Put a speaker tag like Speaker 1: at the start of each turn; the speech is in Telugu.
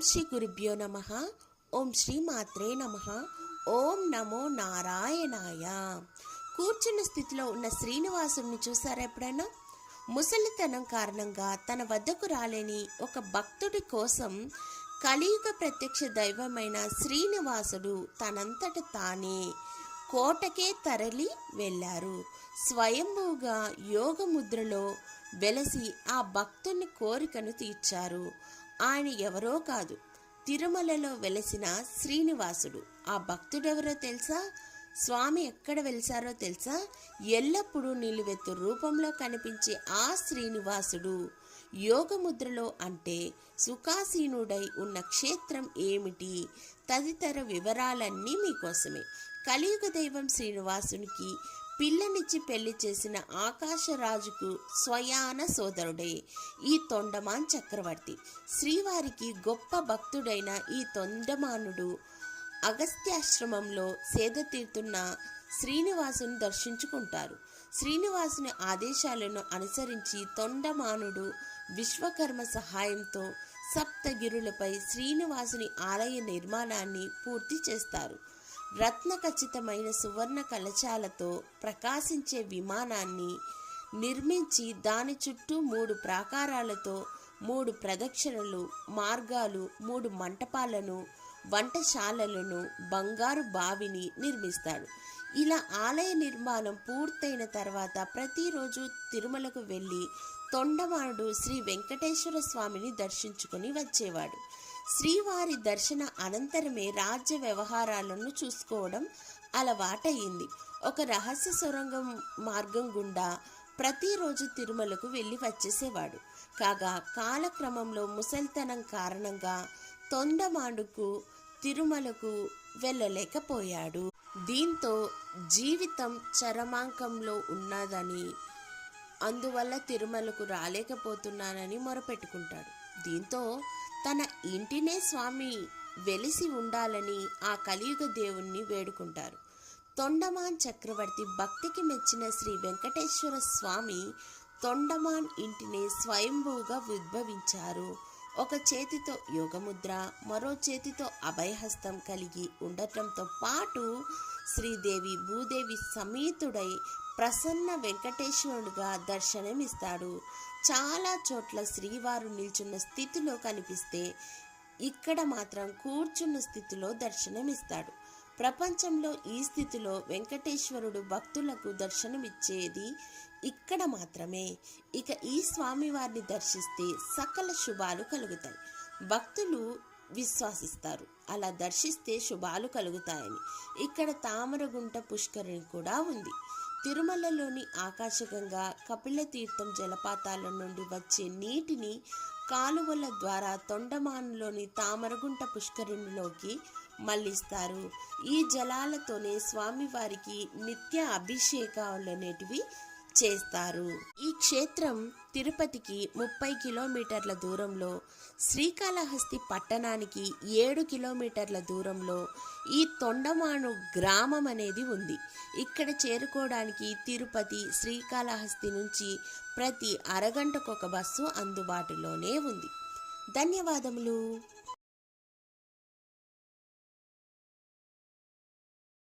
Speaker 1: శ్రీ గురుభ్యో నమః. ఓం శ్రీ మాత్రే నమః. ఓం నమో నారాయణాయ. కూర్చున్న స్థితిలో ఉన్న శ్రీనివాసుడిని చూసారా ఎప్పుడైనా? ముసలితనం కారణంగా తన వద్దకు రాలేని ఒక భక్తుడి కోసం కలియుగ ప్రత్యక్ష దైవమైన శ్రీనివాసుడు తనంతట తానే కోటకే తరలి వెళ్ళారు. స్వయంభూగా యోగముద్రలో వెలసి ఆ భక్తుని కోరికను తీర్చారు. ఆయన ఎవరో కాదు, తిరుమలలో వెలసిన శ్రీనివాసుడు. ఆ భక్తుడెవరో తెలుసా? స్వామి ఎక్కడ వెలిసారో తెలుసా? ఎల్లప్పుడూ నిలువెత్తు రూపంలో కనిపించే ఆ శ్రీనివాసుడు యోగముద్రలో అంటే సుఖాసీనుడై ఉన్న క్షేత్రం ఏమిటి తదితర వివరాలన్నీ మీకోసమే. కలియుగ దైవం శ్రీనివాసునికి పిల్లనిచ్చి పెళ్లి చేసిన ఆకాశరాజుకు స్వయాన సోదరుడే ఈ తొండమాన్ చక్రవర్తి. శ్రీవారికి గొప్ప భక్తుడైన ఈ తొండమానుడు అగస్త్యాశ్రమంలో సేద తీరుతున్న శ్రీనివాసుని దర్శించుకుంటారు. శ్రీనివాసుని ఆదేశాలను అనుసరించి తొండమానుడు విశ్వకర్మ సహాయంతో సప్తగిరులపై శ్రీనివాసుని ఆలయ నిర్మాణాన్ని పూర్తి చేస్తారు. రత్న ఖచ్చితమైన సువర్ణ కలశాలతో ప్రకాశించే విమానాన్ని నిర్మించి దాని చుట్టూ 3 ప్రాకారాలతో 3 ప్రదక్షిణలు మార్గాలు, 3 మంటపాలను, వంటశాలలను, బంగారు బావిని నిర్మిస్తాడు. ఇలా ఆలయ నిర్మాణం పూర్తయిన తర్వాత ప్రతిరోజు తిరుమలకు వెళ్ళి తొండమానుడు శ్రీ వెంకటేశ్వర స్వామిని దర్శించుకొని వచ్చేవాడు. శ్రీవారి దర్శన అనంతరమే రాజ్య వ్యవహారాలను చూసుకోవడం అలవాటయింది. ఒక రహస్య సొరంగం మార్గం గుండా ప్రతిరోజు తిరుమలకు వెళ్ళి వచ్చేసేవాడు. కాగా కాలక్రమంలో ముసలితనం కారణంగా తొండమానుకు తిరుమలకు వెళ్ళలేకపోయాడు. దీంతో జీవితం చరమాంకంలో ఉన్నదని, అందువల్ల తిరుమలకు రాలేకపోతున్నానని మొరపెట్టుకుంటాడు. దీంతో తన ఇంటినే స్వామి వెలిసి ఉండాలని ఆ కలియుగ దేవుణ్ణి వేడుకుంటారు. తొండమాన్ చక్రవర్తి భక్తికి మెచ్చిన శ్రీ వెంకటేశ్వర స్వామి తొండమాన్ ఇంటిని స్వయంభూగా ఉద్భవించారు. ఒక చేతితో యోగముద్ర, మరో చేతితో అభయహస్తం కలిగి ఉండటంతో పాటు శ్రీదేవి భూదేవి సమేతుడై ప్రసన్న వెంకటేశ్వరుడుగా దర్శనమిస్తాడు. చాలా చోట్ల శ్రీవారు నిల్చున్న స్థితిలో కనిపిస్తే ఇక్కడ మాత్రం కూర్చున్న స్థితిలో దర్శనమిస్తాడు. ప్రపంచంలో ఈ స్థితిలో వెంకటేశ్వరుడు భక్తులకు దర్శనమిచ్చేది ఇక్కడ మాత్రమే. ఇక ఈ స్వామివారిని దర్శిస్తే సకల శుభాలు కలుగుతాయి. భక్తులు విశ్వసిస్తారు, అలా దర్శిస్తే శుభాలు కలుగుతాయని. ఇక్కడ తామరగుంట పుష్కరిణి కూడా ఉంది. తిరుమలలోని ఆకాశగంగా, కపిలతీర్థం జలపాతాల నుండి వచ్చే నీటిని కాలువల ద్వారా తొండమానులోని తామరగుంట పుష్కరిణిలోకి మళ్లిస్తారు. ఈ జలాలతోనే స్వామివారికి నిత్య అభిషేకాలనేటివి చేస్తారు. ఈ క్షేత్రం తిరుపతికి 30 కిలోమీటర్ల దూరంలో, శ్రీకాళహస్తి పట్టణానికి 7 కిలోమీటర్ల దూరంలో ఈ తొండమాను గ్రామం అనేది ఉంది. ఇక్కడ చేరుకోవడానికి తిరుపతి, శ్రీకాళహస్తి నుంచి ప్రతి అరగంటకు ఒక బస్సు అందుబాటులోనే ఉంది. ధన్యవాదములు.